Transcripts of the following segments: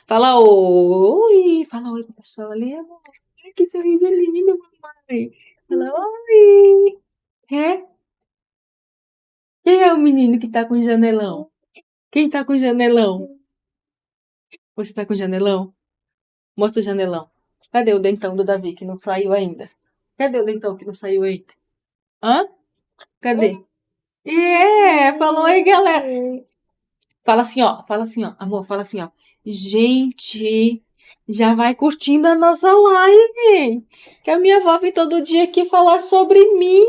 Fala oi. Fala oi pra pessoa ali, amor. Ai, que sorriso lindo, mamãe. Fala oi. É? Quem é o menino que tá com janelão? Quem tá com janelão? Você tá com janelão? Mostra o janelão. Cadê o dentão do Davi que não saiu ainda? Cadê o dentão que não saiu ainda? Hã? Cadê? Falou oi, galera. Fala assim, ó, amor, fala assim, ó. Gente, já vai curtindo a nossa live. Que a minha avó vem todo dia aqui falar sobre mim,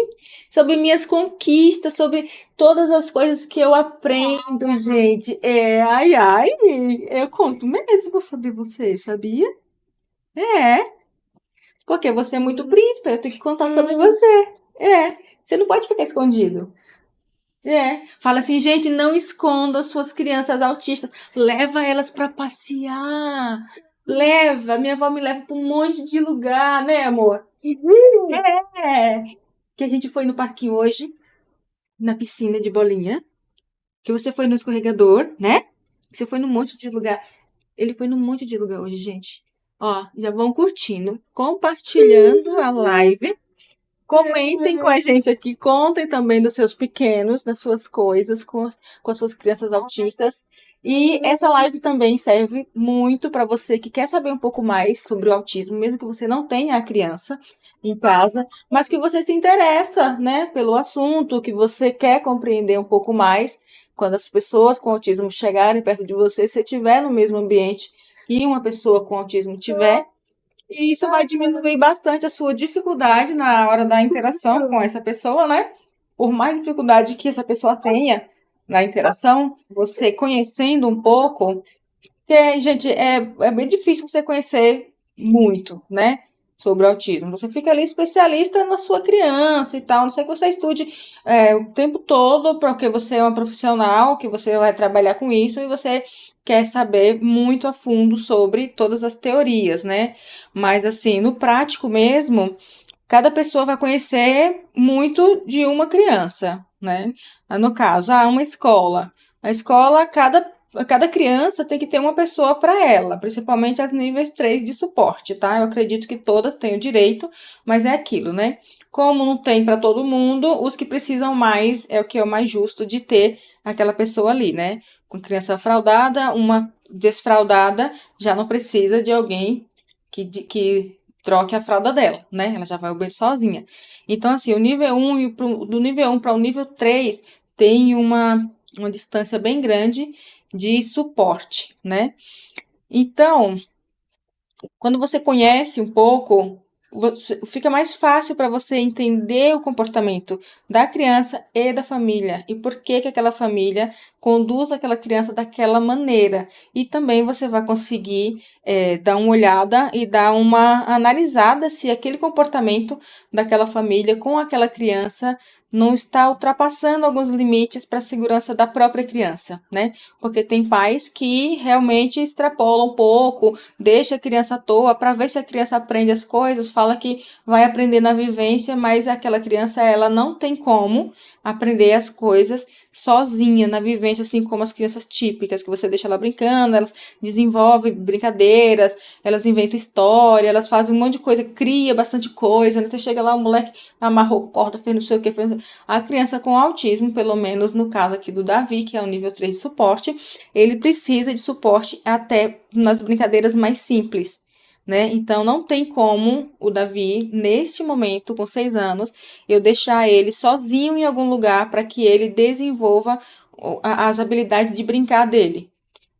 sobre minhas conquistas, sobre todas as coisas que eu aprendo, gente. Ai, ai, eu conto mesmo sobre você, sabia? É, porque você é muito príncipe, eu tenho que contar sobre você. Você não pode ficar escondido. Fala assim, gente, não esconda suas crianças autistas. Leva elas pra passear. Leva. Minha avó me leva pra um monte de lugar, né, amor? É. Que a gente foi no parquinho hoje, na piscina de bolinha. Que você foi no escorregador, né? Que você foi num monte de lugar. Ele foi num monte de lugar hoje, gente. Ó, já vão curtindo, compartilhando a live. Comentem com a gente aqui, contem também dos seus pequenos, das suas coisas, com as suas crianças autistas. E essa live também serve muito para você que quer saber um pouco mais sobre o autismo, mesmo que você não tenha a criança em casa, mas que você se interessa, né, pelo assunto, que você quer compreender um pouco mais. Quando as pessoas com autismo chegarem perto de você, se você estiver no mesmo ambiente e uma pessoa com autismo tiver, e isso vai diminuir bastante a sua dificuldade na hora da interação com essa pessoa, né? Por mais dificuldade que essa pessoa tenha na interação, você conhecendo um pouco, porque, gente, é bem difícil você conhecer muito, né? Sobre o autismo. Você fica ali especialista na sua criança e tal. Não sei que você estude o tempo todo, porque você é uma profissional, que você vai trabalhar com isso e você quer saber muito a fundo sobre todas as teorias, né? Mas, assim, no prático mesmo, cada pessoa vai conhecer muito de uma criança, né? No caso, uma escola. A escola, cada criança tem que ter uma pessoa para ela, principalmente as níveis 3 de suporte, tá? Eu acredito que todas têm o direito, mas é aquilo, né? Como não tem para todo mundo, os que precisam mais é o que é o mais justo de ter aquela pessoa ali, né? Com criança fraldada, uma desfraldada já não precisa de alguém que troque a fralda dela, né? Ela já vai ao banheiro sozinha. Então, assim, o nível 1 do nível 1 para o nível 3 tem uma distância bem grande de suporte, né? Então, quando você conhece um pouco, fica mais fácil para você entender o comportamento da criança e da família e por que que aquela família conduz aquela criança daquela maneira. E também você vai conseguir dar uma olhada e dar uma analisada se aquele comportamento daquela família com aquela criança não está ultrapassando alguns limites para a segurança da própria criança, né? Porque tem pais que realmente extrapolam um pouco, deixa a criança à toa para ver se a criança aprende as coisas, fala que vai aprender na vivência, mas aquela criança ela não tem como aprender as coisas sozinha na vivência, assim como as crianças típicas, que você deixa ela brincando, elas desenvolvem brincadeiras, elas inventam história, elas fazem um monte de coisa, cria bastante coisa, né? Você chega lá, o moleque amarrou corda, fez não sei o que, fez... A criança com autismo, pelo menos no caso aqui do Davi, que é o nível 3 de suporte, ele precisa de suporte até nas brincadeiras mais simples, né? Então não tem como o Davi, neste momento, com 6 anos, eu deixar ele sozinho em algum lugar para que ele desenvolva as habilidades de brincar dele.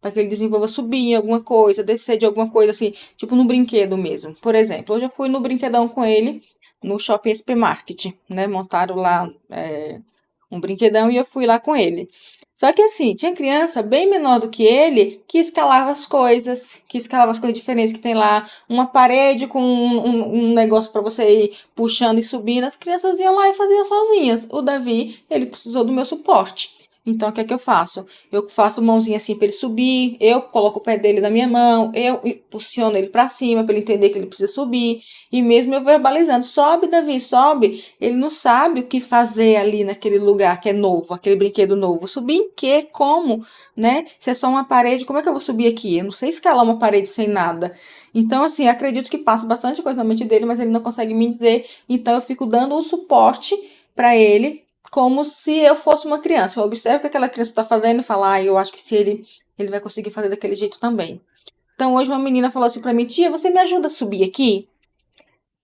Para que ele desenvolva subir em alguma coisa, descer de alguma coisa assim, tipo no brinquedo mesmo. Por exemplo, hoje eu fui no brinquedão com ele, no Shopping SP Market, né? Montaram lá um brinquedão e eu fui lá com ele. Só que assim, tinha criança bem menor do que ele que escalava as coisas diferentes que tem lá, uma parede com um negócio para você ir puxando e subindo. As crianças iam lá e faziam sozinhas. O Davi, ele precisou do meu suporte. Então, o que é que eu faço? Eu faço mãozinha assim para ele subir, eu coloco o pé dele na minha mão, eu impulsiono ele para cima para ele entender que ele precisa subir, e mesmo eu verbalizando, sobe, Davi, sobe, ele não sabe o que fazer ali naquele lugar que é novo, aquele brinquedo novo. Subir em quê? Como? Né? Se é só uma parede, como é que eu vou subir aqui? Eu não sei escalar uma parede sem nada. Então, assim, acredito que passa bastante coisa na mente dele, mas ele não consegue me dizer, então eu fico dando o suporte para ele como se eu fosse uma criança. Eu observo o que aquela criança está fazendo e falo, eu acho que se ele vai conseguir fazer daquele jeito também. Então, hoje uma menina falou assim pra mim, tia, você me ajuda a subir aqui?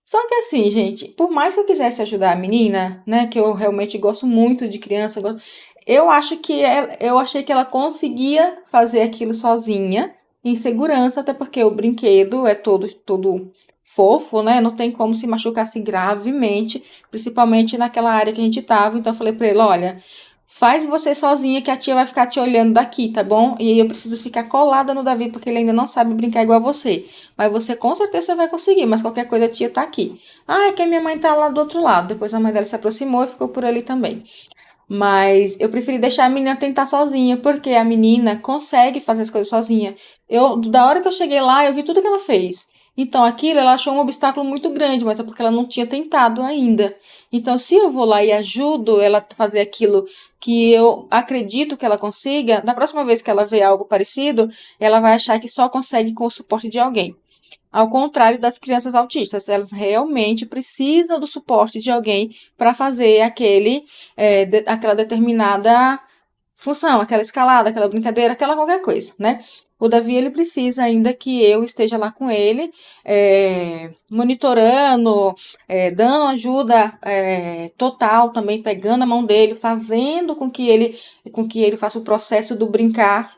Só que assim, gente, por mais que eu quisesse ajudar a menina, né, que eu realmente gosto muito de criança, eu acho que eu achei que ela conseguia fazer aquilo sozinha, em segurança, até porque o brinquedo é todo fofo, né? Não tem como se machucar assim gravemente, principalmente naquela área que a gente tava. Então eu falei pra ele, olha, faz você sozinha que a tia vai ficar te olhando daqui, tá bom? E aí eu preciso ficar colada no Davi porque ele ainda não sabe brincar igual a você. Mas você com certeza vai conseguir, mas qualquer coisa a tia tá aqui. Ah, é que a minha mãe tá lá do outro lado. Depois a mãe dela se aproximou e ficou por ali também. Mas eu preferi deixar a menina tentar sozinha, porque a menina consegue fazer as coisas sozinha. Da hora que eu cheguei lá, eu vi tudo que ela fez. Então, aquilo ela achou um obstáculo muito grande, mas é porque ela não tinha tentado ainda. Então, se eu vou lá e ajudo ela a fazer aquilo que eu acredito que ela consiga, da próxima vez que ela ver algo parecido, ela vai achar que só consegue com o suporte de alguém. Ao contrário das crianças autistas, elas realmente precisam do suporte de alguém para fazer aquela determinada função, aquela escalada, aquela brincadeira, aquela qualquer coisa, né? O Davi, ele precisa ainda que eu esteja lá com ele, monitorando, dando ajuda total também, pegando a mão dele, fazendo com que ele faça o processo do brincar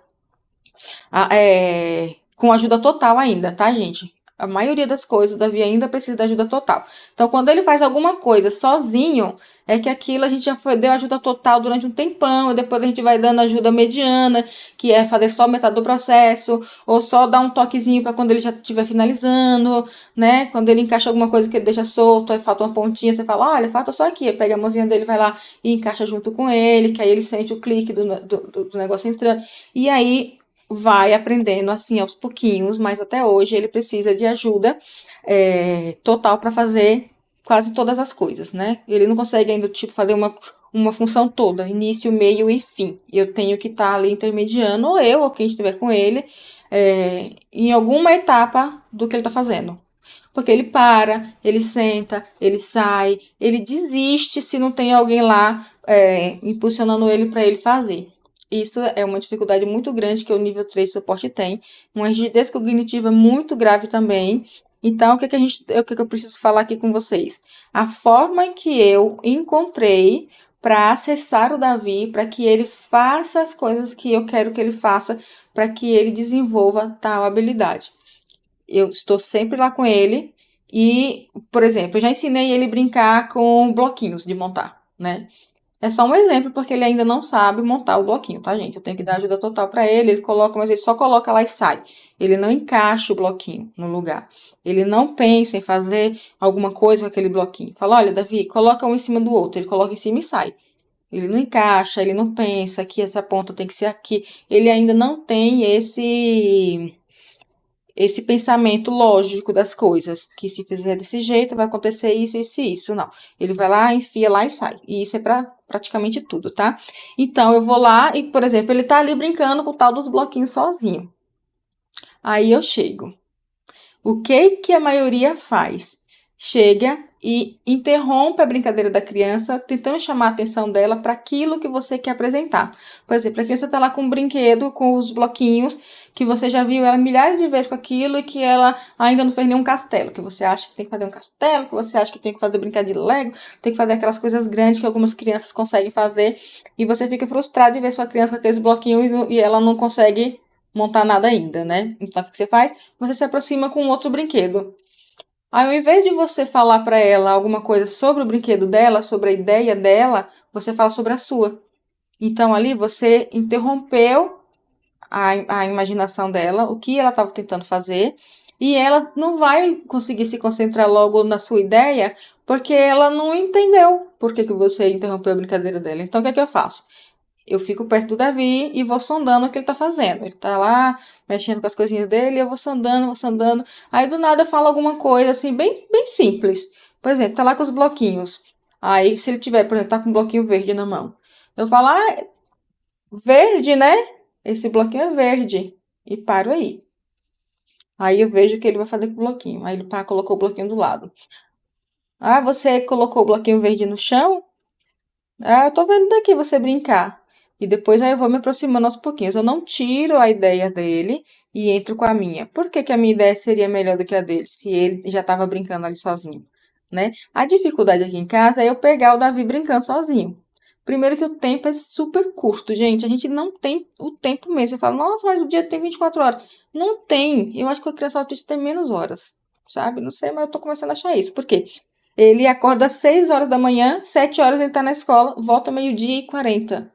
com ajuda total ainda, tá, gente? A maioria das coisas o Davi ainda precisa de ajuda total. Então, quando ele faz alguma coisa sozinho, é que aquilo a gente deu ajuda total durante um tempão, e depois a gente vai dando ajuda mediana, que é fazer só metade do processo, ou só dar um toquezinho para quando ele já estiver finalizando, né? Quando ele encaixa alguma coisa que ele deixa solto, aí falta uma pontinha, você fala, olha, falta só aqui. Aí pega a mãozinha dele, vai lá e encaixa junto com ele, que aí ele sente o clique do negócio entrando. E aí vai aprendendo assim aos pouquinhos, mas até hoje ele precisa de ajuda total para fazer quase todas as coisas, né? Ele não consegue ainda, tipo, fazer uma função toda, início, meio e fim. Eu tenho que estar ali intermediando, ou eu, ou quem estiver com ele, em alguma etapa do que ele está fazendo. Porque ele para, ele senta, ele sai, ele desiste se não tem alguém lá impulsionando ele para ele fazer. Isso é uma dificuldade muito grande que o nível 3 de suporte tem. Uma rigidez cognitiva muito grave também. Então, o que eu preciso falar aqui com vocês? A forma em que eu encontrei para acessar o Davi, para que ele faça as coisas que eu quero que ele faça, para que ele desenvolva tal habilidade. Eu estou sempre lá com ele e, por exemplo, eu já ensinei ele a brincar com bloquinhos de montar, né? É só um exemplo, porque ele ainda não sabe montar o bloquinho, tá, gente? Eu tenho que dar ajuda total para ele. Ele coloca, mas ele só coloca lá e sai. Ele não encaixa o bloquinho no lugar. Ele não pensa em fazer alguma coisa com aquele bloquinho. Fala, olha, Davi, coloca um em cima do outro. Ele coloca em cima e sai. Ele não encaixa, ele não pensa que essa ponta tem que ser aqui. Ele ainda não tem esse pensamento lógico das coisas, que se fizer desse jeito vai acontecer isso, isso e isso. Não. Ele vai lá, enfia lá e sai. E isso é para praticamente tudo, tá? Então, eu vou lá e, por exemplo, ele tá ali brincando com o tal dos bloquinhos sozinho. Aí eu chego. O que a maioria faz? Chega e interrompe a brincadeira da criança, tentando chamar a atenção dela para aquilo que você quer apresentar. Por exemplo, a criança está lá com um brinquedo, com os bloquinhos, que você já viu ela milhares de vezes com aquilo e que ela ainda não fez nenhum castelo. Que você acha que tem que fazer um castelo, que você acha que tem que fazer brincar de Lego, tem que fazer aquelas coisas grandes que algumas crianças conseguem fazer. E você fica frustrado de ver sua criança com aqueles bloquinhos e ela não consegue montar nada ainda, né? Então, o que você faz? Você se aproxima com outro brinquedo. Aí, ao invés de você falar para ela alguma coisa sobre o brinquedo dela, sobre a ideia dela, você fala sobre a sua. Então, ali você interrompeu a imaginação dela, o que ela estava tentando fazer, e ela não vai conseguir se concentrar logo na sua ideia, porque ela não entendeu por que você interrompeu a brincadeira dela. Então, o que é que eu faço? Eu fico perto do Davi e vou sondando o que ele tá fazendo. Ele tá lá mexendo com as coisinhas dele, eu vou sondando, vou sondando. Aí do nada eu falo alguma coisa assim, bem simples. Por exemplo, tá lá com os bloquinhos. Aí se ele tiver, por exemplo, tá com um bloquinho verde na mão. Eu falo, verde, né? Esse bloquinho é verde. E paro aí. Aí eu vejo o que ele vai fazer com o bloquinho. Aí ele colocou o bloquinho do lado. Ah, você colocou o bloquinho verde no chão? Ah, eu tô vendo daqui você brincar. E depois aí eu vou me aproximando aos pouquinhos. Eu não tiro a ideia dele e entro com a minha. Por que que a minha ideia seria melhor do que a dele, se ele já estava brincando ali sozinho, né? A dificuldade aqui em casa é eu pegar o Davi brincando sozinho. Primeiro que o tempo é super curto, gente. A gente não tem o tempo mesmo. Você fala, nossa, mas o dia tem 24 horas. Não tem. Eu acho que a criança autista tem menos horas, sabe? Não sei, mas eu tô começando a achar isso. Por quê? Ele acorda às 6 horas da manhã, 7 horas ele tá na escola, volta meio-dia e 40.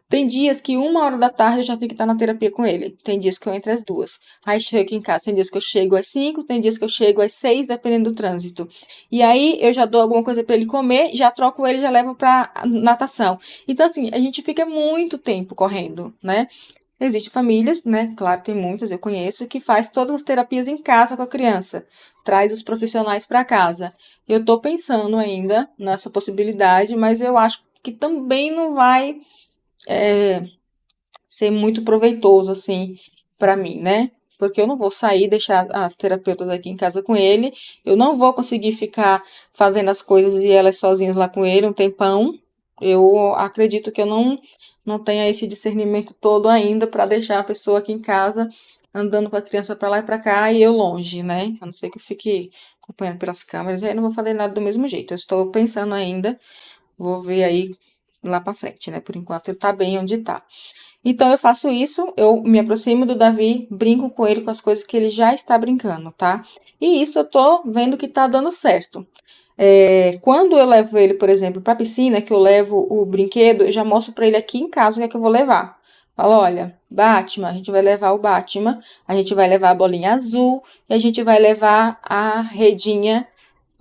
Tem dias que 1 hora da tarde eu já tenho que estar na terapia com ele. Tem dias que eu entro às 2. Aí chego aqui em casa. Tem dias que eu chego às 5, tem dias que eu chego às 6, dependendo do trânsito. E aí eu já dou alguma coisa para ele comer, já troco ele, já levo pra natação. Então, assim, a gente fica muito tempo correndo, né? Existem famílias, né? Claro, tem muitas, eu conheço, que faz todas as terapias em casa com a criança. Traz os profissionais para casa. Eu tô pensando ainda nessa possibilidade, mas eu acho que também não vai ser muito proveitoso, assim, para mim, né? Porque eu não vou sair, deixar as terapeutas aqui em casa com ele, eu não vou conseguir ficar fazendo as coisas e elas sozinhas lá com ele um tempão. Eu acredito que eu não tenha esse discernimento todo ainda para deixar a pessoa aqui em casa andando com a criança para lá e para cá e eu longe, né? A não ser que eu fique acompanhando pelas câmeras, aí eu não vou fazer nada do mesmo jeito. Eu estou pensando ainda, vou ver aí lá para frente, né? Por enquanto ele tá bem onde tá. Então eu faço isso, eu me aproximo do Davi, brinco com ele com as coisas que ele já está brincando, tá? E isso eu tô vendo que tá dando certo. Quando eu levo ele, por exemplo, para a piscina, que eu levo o brinquedo, eu já mostro para ele aqui em casa o que é que eu vou levar. Falo, olha, Batman, a gente vai levar o Batman, a gente vai levar a bolinha azul e a gente vai levar a redinha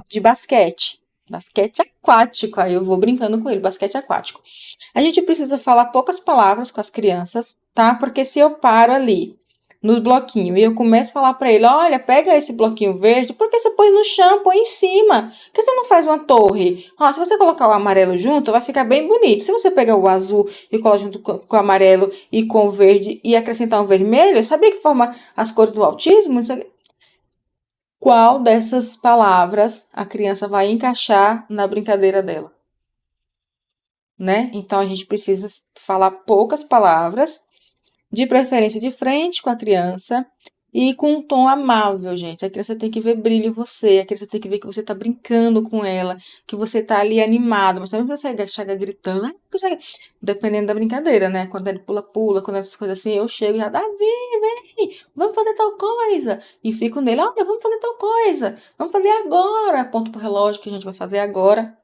de basquete. Basquete aquático, aí eu vou brincando com ele, basquete aquático. A gente precisa falar poucas palavras com as crianças, tá? Porque se eu paro ali no bloquinho e eu começo a falar para ele, olha, pega esse bloquinho verde, por que você põe no chão, põe em cima? Por que você não faz uma torre? Ó, se você colocar o amarelo junto, vai ficar bem bonito. Se você pegar o azul e colar junto com o amarelo e com o verde e acrescentar um vermelho, sabia que forma as cores do autismo? Qual dessas palavras a criança vai encaixar na brincadeira dela, né? Então a gente precisa falar poucas palavras, de preferência de frente com a criança e com um tom amável, gente. A criança tem que ver brilho em você, a criança tem que ver que você tá brincando com ela, que você tá ali animado, mas também você chega gritando, dependendo da brincadeira, né? Quando ele pula, quando essas coisas assim, eu chego e já, Davi, vem, vamos fazer tal coisa. E fico nele, olha, vamos fazer tal coisa, vamos fazer agora. Aponto pro relógio que a gente vai fazer agora.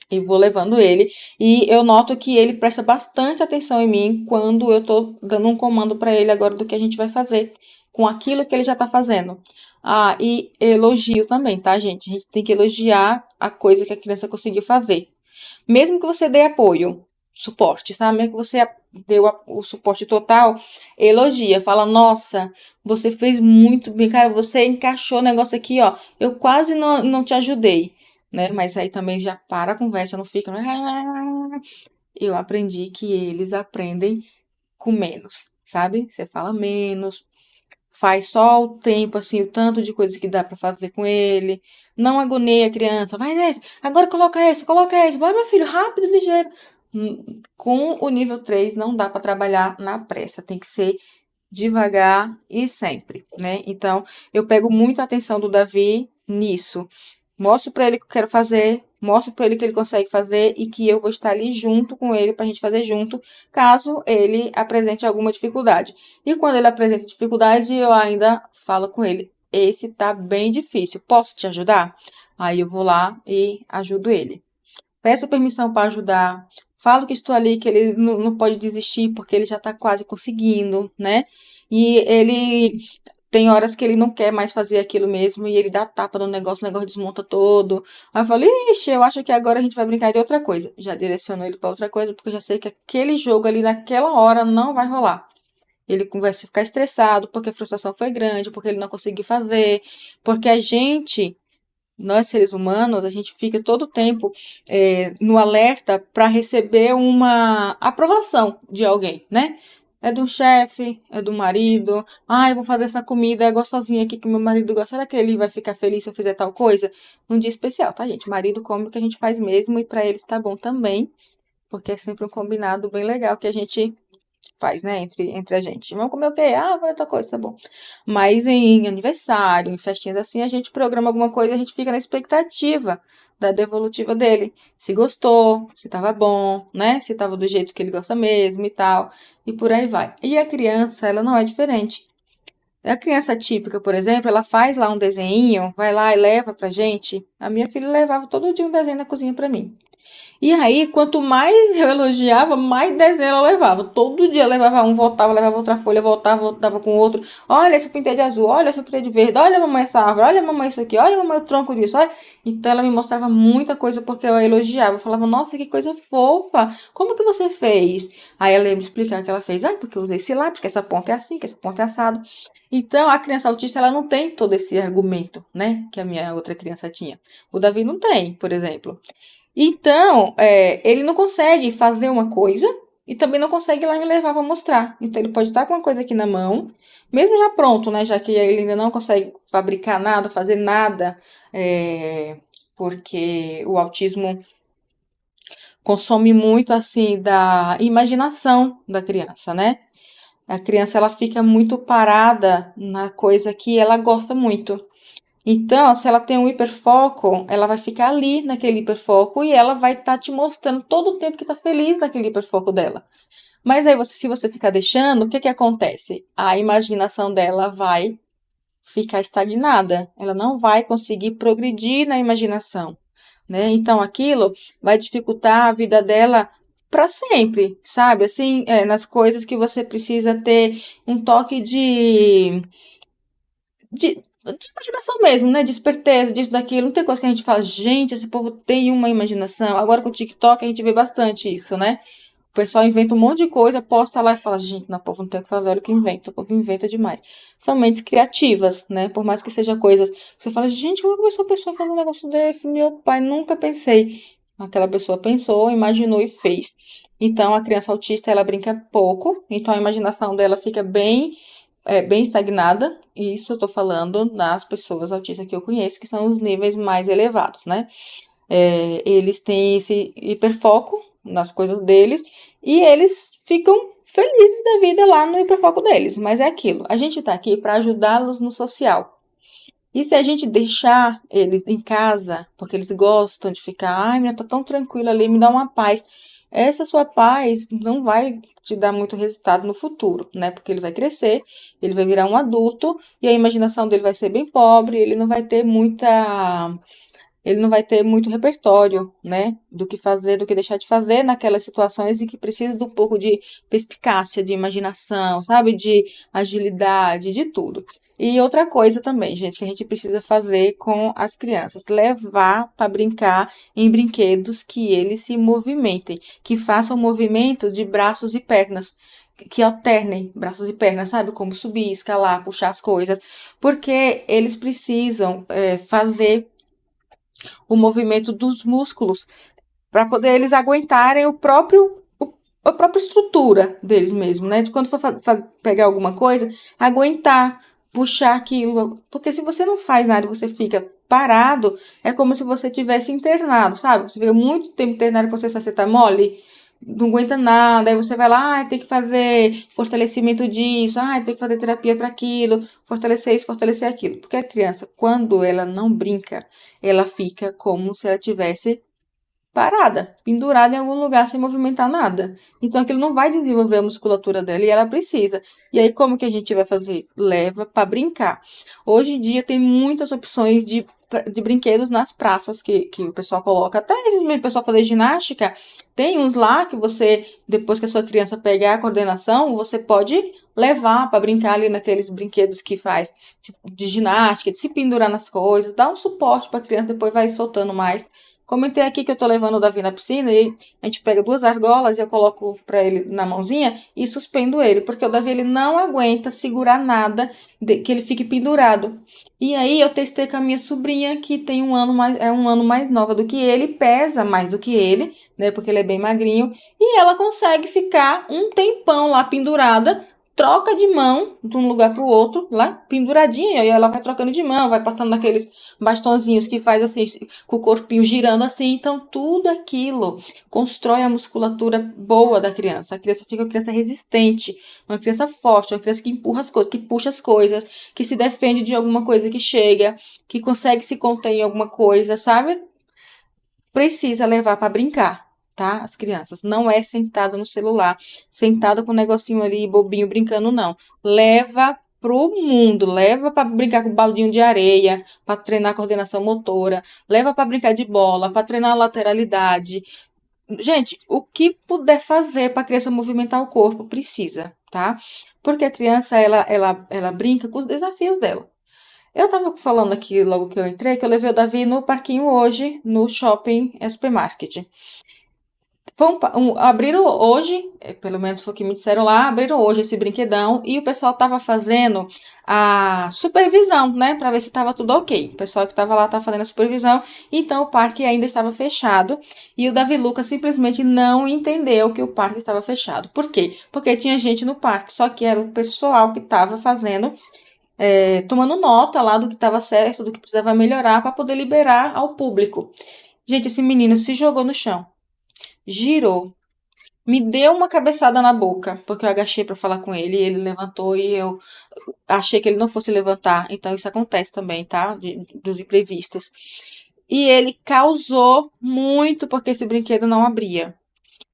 E vou levando ele. E eu noto que ele presta bastante atenção em mim quando eu tô dando um comando para ele agora do que a gente vai fazer com aquilo que ele já tá fazendo. Ah, e elogio também, tá, gente? A gente tem que elogiar a coisa que a criança conseguiu fazer. Mesmo que você dê apoio, suporte, sabe? Mesmo que você deu o suporte total, elogia, fala, nossa, você fez muito bem, cara, você encaixou o negócio aqui, ó. Eu quase não te ajudei, né? Mas aí também já para a conversa, não fica. Eu aprendi que eles aprendem com menos, sabe? Você fala menos, faz só o tempo, assim, o tanto de coisas que dá pra fazer com ele. Não agoneia a criança. Vai nesse, agora coloca esse. Vai, meu filho, rápido, ligeiro. Com o nível 3 não dá pra trabalhar na pressa. Tem que ser devagar e sempre, né? Então, eu pego muita atenção do Davi nisso. Mostro pra ele o que eu quero fazer, mostro pra ele que ele consegue fazer e que eu vou estar ali junto com ele pra gente fazer junto, caso ele apresente alguma dificuldade. E quando ele apresenta dificuldade, eu ainda falo com ele: esse tá bem difícil, posso te ajudar? Aí eu vou lá e ajudo ele. Peço permissão para ajudar. Falo que estou ali, que ele não pode desistir porque ele já está quase conseguindo, né? E ele Tem horas que ele não quer mais fazer aquilo mesmo e ele dá tapa no negócio, o negócio desmonta todo. Aí eu falei, ixi, eu acho que agora a gente vai brincar de outra coisa. Já direciono ele pra outra coisa, porque eu já sei que aquele jogo ali naquela hora não vai rolar. Ele vai ficar estressado porque a frustração foi grande, porque ele não conseguiu fazer, porque a gente, nós seres humanos, a gente fica todo o tempo no alerta para receber uma aprovação de alguém, né? É do chefe, é do marido. Ah, eu vou fazer essa comida, é gostosinha aqui que meu marido gosta. Será que ele vai ficar feliz se eu fizer tal coisa? Um dia especial, tá, gente? Marido come o que a gente faz mesmo e para eles tá bom também, porque é sempre um combinado bem legal que a gente faz, né, entre a gente. Vamos comer o quê? Ah, vai outra coisa, tá bom. Mas em aniversário, em festinhas assim, a gente programa alguma coisa e a gente fica na expectativa da devolutiva dele. Se gostou, se tava bom, né? Se tava do jeito que ele gosta mesmo e tal. E por aí vai. E a criança, ela não é diferente. A criança típica, por exemplo, ela faz lá um desenho, vai lá e leva pra gente. A minha filha levava todo dia um desenho na cozinha pra mim. E aí, quanto mais eu elogiava, mais desenho ela levava. Todo dia levava um, voltava, levava outra folha, voltava, voltava com outro. Olha, esse eu pintei de azul, olha, esse eu pintei de verde, olha, mamãe, essa árvore, olha, mamãe, isso aqui, olha, mamãe, o tronco disso, olha. Então ela me mostrava muita coisa porque eu elogiava. Eu falava, nossa, que coisa fofa, como que você fez? Aí ela ia me explicar o que ela fez. Ah, porque eu usei esse lápis, que essa ponta é assim, que essa ponta é assado. Então, a criança autista, ela não tem todo esse argumento, né, que a minha outra criança tinha. O Davi não tem, por exemplo. Então, ele não consegue fazer uma coisa e também não consegue ir lá me levar para mostrar. Então, ele pode estar com uma coisa aqui na mão, mesmo já pronto, né? Já que ele ainda não consegue fabricar nada, fazer nada, porque o autismo consome muito, assim, da imaginação da criança, né? A criança, ela fica muito parada na coisa que ela gosta muito. Então, se ela tem um hiperfoco, ela vai ficar ali naquele hiperfoco e ela vai estar te mostrando todo o tempo que está feliz naquele hiperfoco dela. Mas aí, se você ficar deixando, o que que acontece? A imaginação dela vai ficar estagnada. Ela não vai conseguir progredir na imaginação, né? Então, aquilo vai dificultar a vida dela para sempre, sabe? Assim, nas coisas que você precisa ter um toque de imaginação mesmo, né? De esperteza, disso, daquilo. Não tem coisa que a gente fala, gente, esse povo tem uma imaginação. Agora com o TikTok a gente vê bastante isso, né? O pessoal inventa um monte de coisa, posta lá e fala, gente, não, o povo não tem o que fazer, olha o que inventa, o povo inventa demais. São mentes criativas, né? Por mais que seja coisas que você fala, gente, como que essa pessoa faz um negócio desse? Meu pai, nunca pensei. Aquela pessoa pensou, imaginou e fez. Então, a criança autista, ela brinca pouco, então a imaginação dela fica bem estagnada, e isso eu tô falando das pessoas autistas que eu conheço, que são os níveis mais elevados, né? Eles têm esse hiperfoco nas coisas deles e eles ficam felizes da vida lá no hiperfoco deles, mas é aquilo, a gente tá aqui para ajudá-los no social. E se a gente deixar eles em casa, porque eles gostam de ficar, ai, menina, tô tão tranquila ali, me dá uma paz. Essa sua paz não vai te dar muito resultado no futuro, né? Porque ele vai crescer, ele vai virar um adulto e a imaginação dele vai ser bem pobre, ele não vai ter muito repertório, né, do que fazer, do que deixar de fazer naquelas situações em que precisa de um pouco de perspicácia, de imaginação, sabe, de agilidade, de tudo. E outra coisa também, gente, que a gente precisa fazer com as crianças, levar para brincar em brinquedos que eles se movimentem, que façam movimento de braços e pernas, que alternem braços e pernas, sabe? Como subir, escalar, puxar as coisas, porque eles precisam fazer o movimento dos músculos para poder eles aguentarem a própria estrutura deles mesmo, né? De quando for pegar alguma coisa, aguentar, puxar aquilo. Porque se você não faz nada e você fica parado, é como se você tivesse internado, sabe? Você fica muito tempo internado quando você tá mole, não aguenta nada, aí você vai lá, tem que fazer fortalecimento disso, tem que fazer terapia para aquilo, fortalecer isso, fortalecer aquilo. Porque a criança, quando ela não brinca, ela fica como se ela tivesse parada, pendurada em algum lugar sem movimentar nada. Então aquilo não vai desenvolver a musculatura dela e ela precisa. E aí como que a gente vai fazer isso? Leva para brincar. Hoje em dia tem muitas opções de brinquedos nas praças que o pessoal coloca. Até esses mesmo pessoal fazer ginástica, tem uns lá que você, depois que a sua criança pegar a coordenação, você pode levar para brincar ali naqueles brinquedos que faz tipo, de ginástica, de se pendurar nas coisas, dar um suporte para a criança, depois vai soltando mais. Comentei aqui que eu tô levando o Davi na piscina e a gente pega duas argolas e eu coloco para ele na mãozinha e suspendo ele, porque o Davi ele não aguenta segurar nada que ele fique pendurado. E aí eu testei com a minha sobrinha que tem um ano mais nova do que ele, pesa mais do que ele, né, porque ele é bem magrinho, e ela consegue ficar um tempão lá pendurada, troca de mão de um lugar para o outro, lá penduradinha, e ela vai trocando de mão, vai passando naqueles bastãozinhos que faz assim, com o corpinho girando assim. Então, tudo aquilo constrói a musculatura boa da criança. A criança fica uma criança resistente, uma criança forte, uma criança que empurra as coisas, que puxa as coisas, que se defende de alguma coisa que chega, que consegue se conter em alguma coisa, sabe? Precisa levar para brincar, tá? As crianças. Não é sentada no celular, sentada com um negocinho ali, bobinho, brincando, não. Leva pro mundo, leva para brincar com baldinho de areia, para treinar coordenação motora, leva para brincar de bola, para treinar lateralidade. Gente, o que puder fazer para a criança movimentar o corpo, precisa, tá? Porque a criança, ela brinca com os desafios dela. Eu tava falando aqui logo que eu entrei, que eu levei o Davi no parquinho hoje, no shopping SP Market. Abriram hoje, pelo menos foi o que me disseram lá, abriram hoje esse brinquedão e o pessoal tava fazendo a supervisão, né, para ver se tava tudo ok. O pessoal que tava lá tava fazendo a supervisão, então o parque ainda estava fechado e o Davi Lucas simplesmente não entendeu que o parque estava fechado. Por quê? Porque tinha gente no parque, só que era o pessoal que tava fazendo tomando nota lá do que estava certo, do que precisava melhorar para poder liberar ao público. Gente, esse menino se jogou no chão, girou, me deu uma cabeçada na boca, porque eu agachei para falar com ele, e ele levantou e eu achei que ele não fosse levantar. Então isso acontece também, tá? Dos imprevistos. E ele causou muito porque esse brinquedo não abria.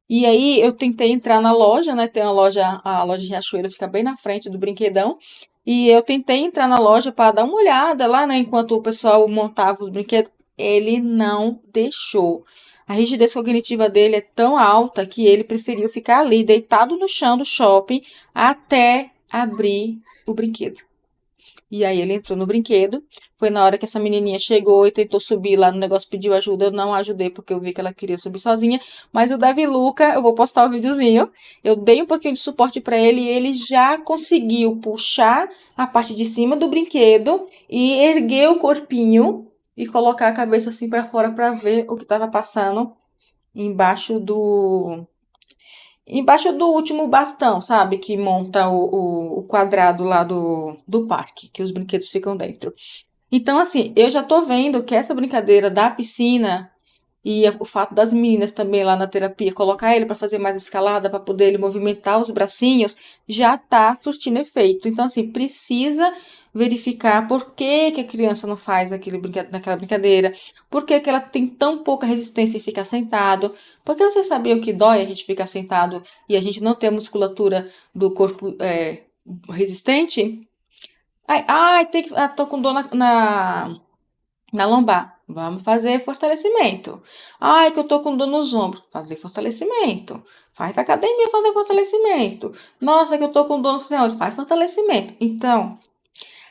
E aí eu tentei entrar na loja, né? Tem uma loja, a loja de Riachuelo fica bem na frente do brinquedão. E eu tentei entrar na loja para dar uma olhada lá, né? Enquanto o pessoal montava os brinquedos, ele não deixou. A rigidez cognitiva dele é tão alta que ele preferiu ficar ali, deitado no chão do shopping, até abrir o brinquedo. E aí ele entrou no brinquedo. Foi na hora que essa menininha chegou e tentou subir lá no negócio, pediu ajuda. Eu não ajudei porque eu vi que ela queria subir sozinha. Mas o Davi Luca, eu vou postar o videozinho. Eu dei um pouquinho de suporte para ele e ele já conseguiu puxar a parte de cima do brinquedo e erguer o corpinho e colocar a cabeça assim para fora para ver o que estava passando embaixo do último bastão, sabe? Que monta o quadrado lá do parque, que os brinquedos ficam dentro. Então, assim, eu já tô vendo que essa brincadeira da piscina e o fato das meninas também lá na terapia colocar ele para fazer mais escalada, para poder ele movimentar os bracinhos, já tá surtindo efeito. Então, assim, precisa verificar por que que a criança não faz naquela brincadeira, por que que ela tem tão pouca resistência em ficar sentado, porque vocês sabiam que dói a gente ficar sentado e a gente não ter a musculatura do corpo resistente? Ai, tô com dor na lombar. Vamos fazer fortalecimento. Ai, que eu tô com dor nos ombros. Fazer fortalecimento. Faz academia, fazer fortalecimento. Nossa, que eu tô com dor no sei onde. Faz fortalecimento. Então,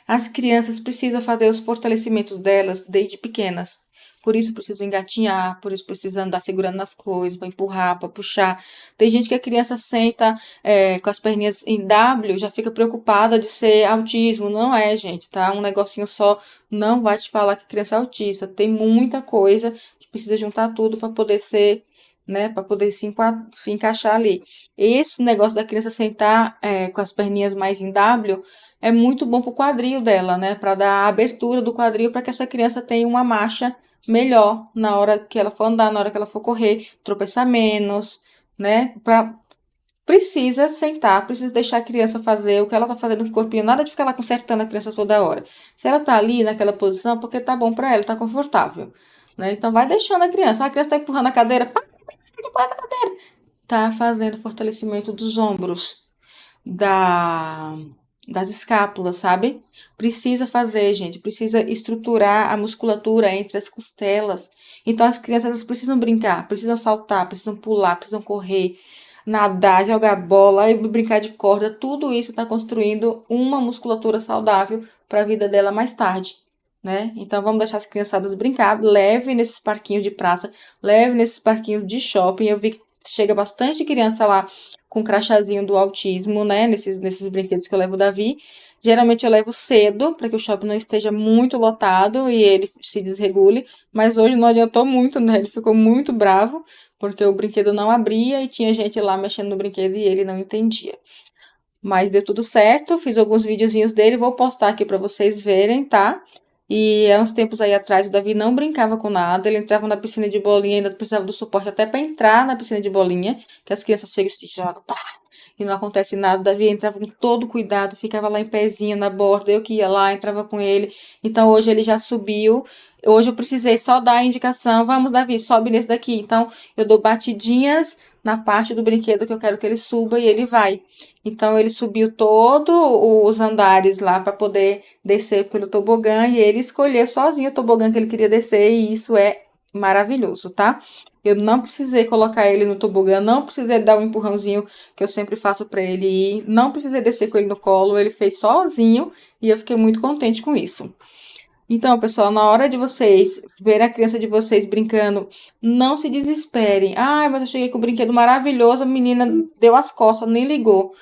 as crianças precisam fazer os fortalecimentos delas desde pequenas. Por isso precisa engatinhar, por isso precisa andar segurando nas coisas, para empurrar, para puxar. Tem gente que a criança senta com as perninhas em W, já fica preocupada de ser autismo. Não é, gente, tá? Um negocinho só não vai te falar que criança é autista. Tem muita coisa que precisa juntar tudo para poder ser, né, para poder se encaixar ali. Esse negócio da criança sentar com as perninhas mais em W é muito bom pro quadril dela, né? Para dar a abertura do quadril para que essa criança tenha uma marcha melhor na hora que ela for andar, na hora que ela for correr, tropeçar menos, né? Precisa sentar, precisa deixar a criança fazer o que ela tá fazendo com o corpinho, nada de ficar lá consertando a criança toda hora. Se ela tá ali naquela posição, porque tá bom para ela, tá confortável. né? Então vai deixando a criança. A criança tá empurrando a cadeira, para de empurrar a cadeira. Tá fazendo fortalecimento dos ombros, da, das escápulas, sabe? Precisa fazer, gente. Precisa estruturar a musculatura entre as costelas. Então as crianças elas precisam brincar, precisam saltar, precisam pular, precisam correr, nadar, jogar bola e brincar de corda. Tudo isso está construindo uma musculatura saudável para a vida dela mais tarde. Né? Então vamos deixar as criançadas brincar, leve nesses parquinhos de praça, leve nesses parquinhos de shopping. Eu vi que chega bastante criança lá com crachazinho do autismo, né? Nesses brinquedos que eu levo o Davi. Geralmente eu levo cedo, para que o shopping não esteja muito lotado e ele se desregule. Mas hoje não adiantou muito, né? Ele ficou muito bravo, porque o brinquedo não abria e tinha gente lá mexendo no brinquedo e ele não entendia. Mas deu tudo certo, fiz alguns videozinhos dele, vou postar aqui para vocês verem, tá? E há uns tempos aí atrás o Davi não brincava com nada, ele entrava na piscina de bolinha, ainda precisava do suporte até para entrar na piscina de bolinha, que as crianças chegam e se jogam, pá, e não acontece nada. O Davi entrava com todo cuidado, ficava lá em pezinho na borda, eu que ia lá, entrava com ele. Então hoje ele já subiu. Hoje eu precisei só dar a indicação, vamos, Davi, sobe nesse daqui. Então eu dou batidinhas na parte do brinquedo que eu quero que ele suba e ele vai. Então ele subiu todos os andares lá para poder descer pelo tobogã e ele escolheu sozinho o tobogã que ele queria descer e isso é maravilhoso, tá? Eu não precisei colocar ele no tobogã, não precisei dar um empurrãozinho que eu sempre faço para ele ir, não precisei descer com ele no colo, ele fez sozinho e eu fiquei muito contente com isso. Então, pessoal, na hora de vocês verem a criança de vocês brincando, não se desesperem. Ai, mas eu cheguei com um brinquedo maravilhoso, a menina deu as costas, nem ligou.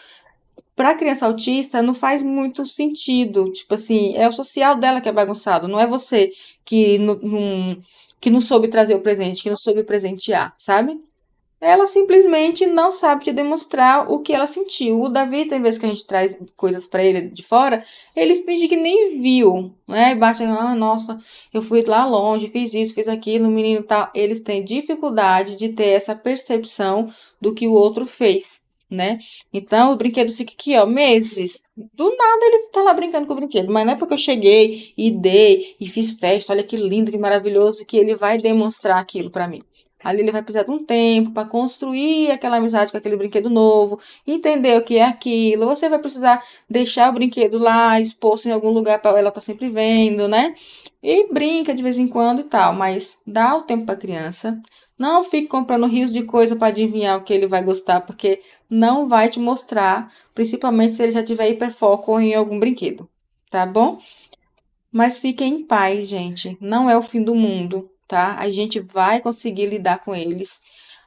Para criança autista, não faz muito sentido. Tipo assim, é o social dela que é bagunçado, não é você que não soube trazer o presente, que não soube presentear, sabe? Ela simplesmente não sabe te demonstrar o que ela sentiu. O Davi, tem vezes que a gente traz coisas pra ele de fora, ele finge que nem viu, né? E bate, ah, nossa, eu fui lá longe, fiz isso, fiz aquilo, o menino tal. Eles têm dificuldade de ter essa percepção do que o outro fez, né? Então o brinquedo fica aqui, ó, meses. Do nada ele tá lá brincando com o brinquedo, mas não é porque eu cheguei e dei e fiz festa, olha que lindo, que maravilhoso, que ele vai demonstrar aquilo pra mim. Ali ele vai precisar de um tempo para construir aquela amizade com aquele brinquedo novo, entender o que é aquilo. Você vai precisar deixar o brinquedo lá exposto em algum lugar para ela estar sempre vendo, né? E brinca de vez em quando e tal, mas dá o tempo para a criança. Não fique comprando rios de coisa para adivinhar o que ele vai gostar, porque não vai te mostrar, principalmente se ele já tiver hiperfoco em algum brinquedo, tá bom? Mas fiquem em paz, gente. Não é o fim do mundo, tá? A gente vai conseguir lidar com eles.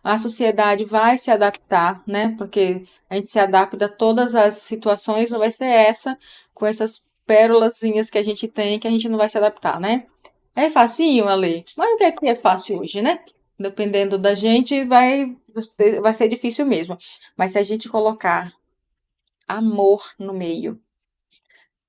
A sociedade vai se adaptar, né? Porque a gente se adapta a todas as situações, não vai ser essa, com essas pérolazinhas que a gente tem, que a gente não vai se adaptar, né? É facinho, Ale? Mas o que é fácil hoje, né? Dependendo da gente, vai ser difícil mesmo. Mas se a gente colocar amor no meio,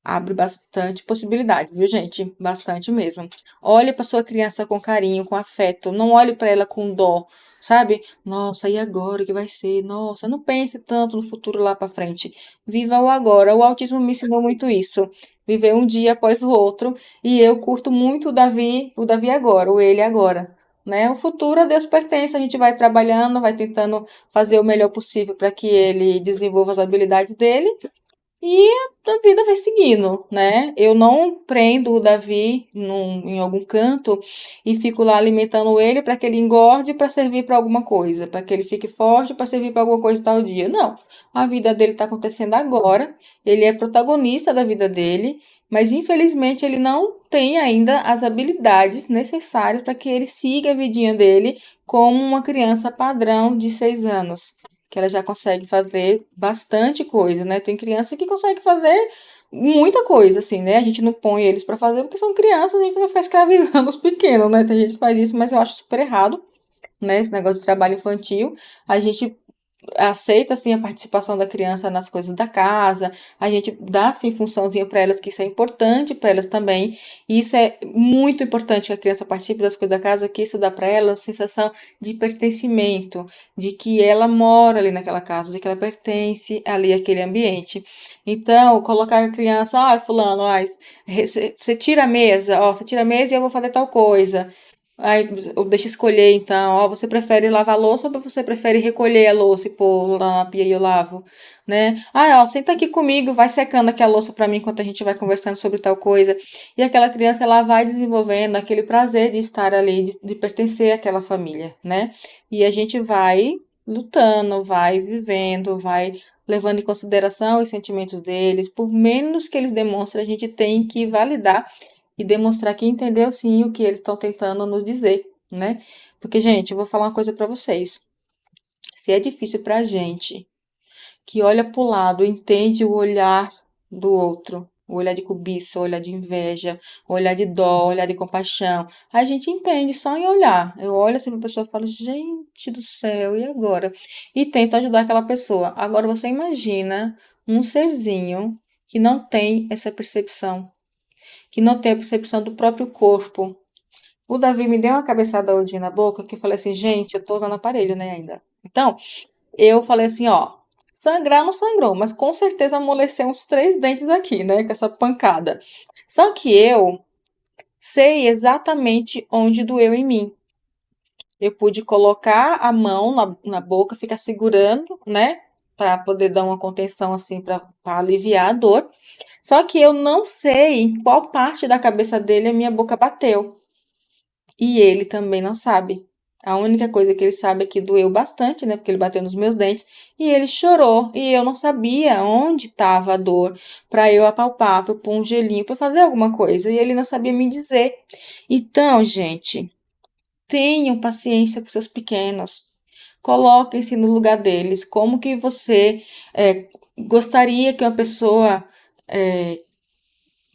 abre bastante possibilidades, viu, gente? Bastante mesmo. Olhe para sua criança com carinho, com afeto. Não olhe para ela com dó, sabe? Nossa, e agora o que vai ser? Nossa, não pense tanto no futuro lá para frente. Viva o agora. O autismo me ensinou muito isso. Viver um dia após o outro. E eu curto muito o Davi agora, o ele agora. Né? O futuro a Deus pertence, a gente vai trabalhando, vai tentando fazer o melhor possível para que ele desenvolva as habilidades dele e a vida vai seguindo, né? Eu não prendo o Davi em algum canto e fico lá alimentando ele para que ele engorde para servir para alguma coisa, para que ele fique forte para servir para alguma coisa tal dia. Não. A vida dele está acontecendo agora, ele é protagonista da vida dele, mas infelizmente ele não tem ainda as habilidades necessárias para que ele siga a vidinha dele como uma criança padrão de 6 anos que ela já consegue fazer bastante coisa, né? Tem criança que consegue fazer muita coisa, assim, né? A gente não põe eles pra fazer porque são crianças, a gente não vai ficar escravizando os pequenos, né? Tem gente que faz isso, mas eu acho super errado, né? Esse negócio de trabalho infantil. A gente aceita assim a participação da criança nas coisas da casa, a gente dá assim funçãozinha para elas que isso é importante para elas também. E isso é muito importante que a criança participe das coisas da casa, que isso dá para ela a sensação de pertencimento, de que ela mora ali naquela casa, de que ela pertence ali àquele ambiente. Então, colocar a criança, fulano, você tira a mesa, ó, você tira a mesa e eu vou fazer tal coisa. Aí eu deixo escolher, então, ó, você prefere lavar a louça ou você prefere recolher a louça e pôr lá na pia e eu lavo, né? Ah, ó, senta aqui comigo, vai secando aqui a louça pra mim enquanto a gente vai conversando sobre tal coisa. E aquela criança, ela vai desenvolvendo aquele prazer de estar ali, de pertencer àquela família, né? E a gente vai lutando, vai vivendo, vai levando em consideração os sentimentos deles, por menos que eles demonstrem, a gente tem que validar e demonstrar que entendeu sim o que eles estão tentando nos dizer, né? Porque, gente, eu vou falar uma coisa pra vocês. Se é difícil pra gente que olha pro lado, entende o olhar do outro, o olhar de cobiça, o olhar de inveja, o olhar de dó, o olhar de compaixão, a gente entende só em olhar. Eu olho assim pra pessoa e falo, gente do céu, e agora? E tento ajudar aquela pessoa. Agora você imagina um serzinho que não tem essa percepção, que não tem a percepção do próprio corpo. O Davi me deu uma cabeçada hoje na boca que eu falei assim, gente, eu tô usando aparelho, né, ainda. Então, eu falei assim, ó, sangrar não sangrou, mas com certeza amoleceu uns 3 dentes aqui, né, com essa pancada. Só que eu sei exatamente onde doeu em mim. Eu pude colocar a mão na boca, ficar segurando, né, para poder dar uma contenção assim, para aliviar a dor. Só que eu não sei em qual parte da cabeça dele a minha boca bateu. E ele também não sabe. A única coisa que ele sabe é que doeu bastante, né? Porque ele bateu nos meus dentes. E ele chorou. E eu não sabia onde estava a dor para eu apalpar, para eu pôr um gelinho, para fazer alguma coisa. E ele não sabia me dizer. Então, gente, tenham paciência com seus pequenos. Coloquem-se no lugar deles. Como que você gostaria que uma pessoa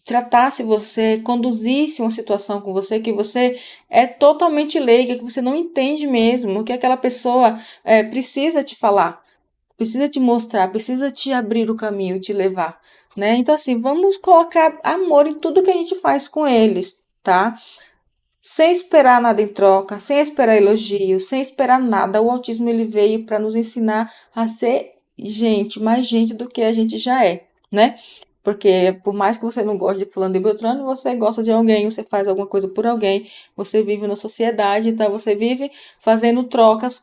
tratasse você, conduzisse uma situação com você que você é totalmente leiga, que você não entende mesmo, que aquela pessoa precisa te falar, precisa te mostrar, precisa te abrir o caminho, te levar, né? Então, assim, vamos colocar amor em tudo que a gente faz com eles, tá? Sem esperar nada em troca, sem esperar elogios, sem esperar nada. O autismo ele veio para nos ensinar a ser gente, mais gente do que a gente já é, né? Porque por mais que você não goste de fulano e beltrano, você gosta de alguém, você faz alguma coisa por alguém, você vive na sociedade, então você vive fazendo trocas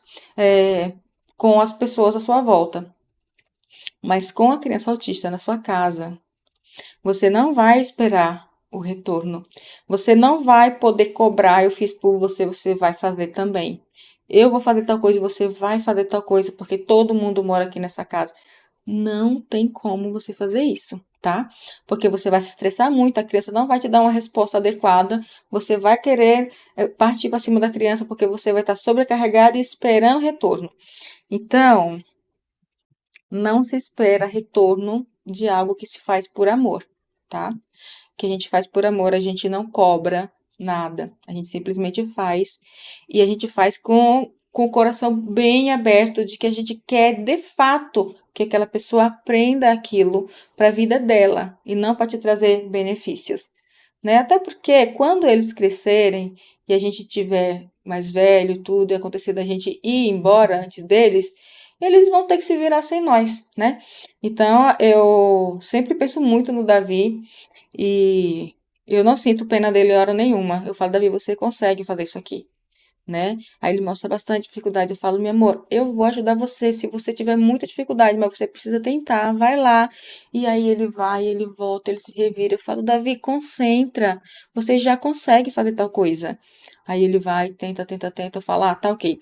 com as pessoas à sua volta. Mas com a criança autista na sua casa, você não vai esperar o retorno. Você não vai poder cobrar, eu fiz por você, você vai fazer também. Eu vou fazer tal coisa, você vai fazer tal coisa, porque todo mundo mora aqui nessa casa. Não tem como você fazer isso, tá? Porque você vai se estressar muito, a criança não vai te dar uma resposta adequada, você vai querer partir para cima da criança porque você vai estar sobrecarregado e esperando retorno. Então, não se espera retorno de algo que se faz por amor, tá? Que a gente faz por amor, a gente não cobra nada, a gente simplesmente faz e a gente faz com o coração bem aberto de que a gente quer de fato que aquela pessoa aprenda aquilo para a vida dela e não para te trazer benefícios, né? Até porque quando eles crescerem e a gente tiver mais velho, tudo, e acontecer da gente ir embora antes deles, eles vão ter que se virar sem nós, né? Então, eu sempre penso muito no Davi e eu não sinto pena dele hora nenhuma. Eu falo, Davi, você consegue fazer isso aqui, né? Aí ele mostra bastante dificuldade. Eu falo, meu amor, eu vou ajudar você se você tiver muita dificuldade, mas você precisa tentar, vai lá. E aí ele vai, ele volta, ele se revira. Eu falo, Davi, concentra, você já consegue fazer tal coisa. Aí ele vai, tenta, tenta, tenta. Eu falo, tá ok.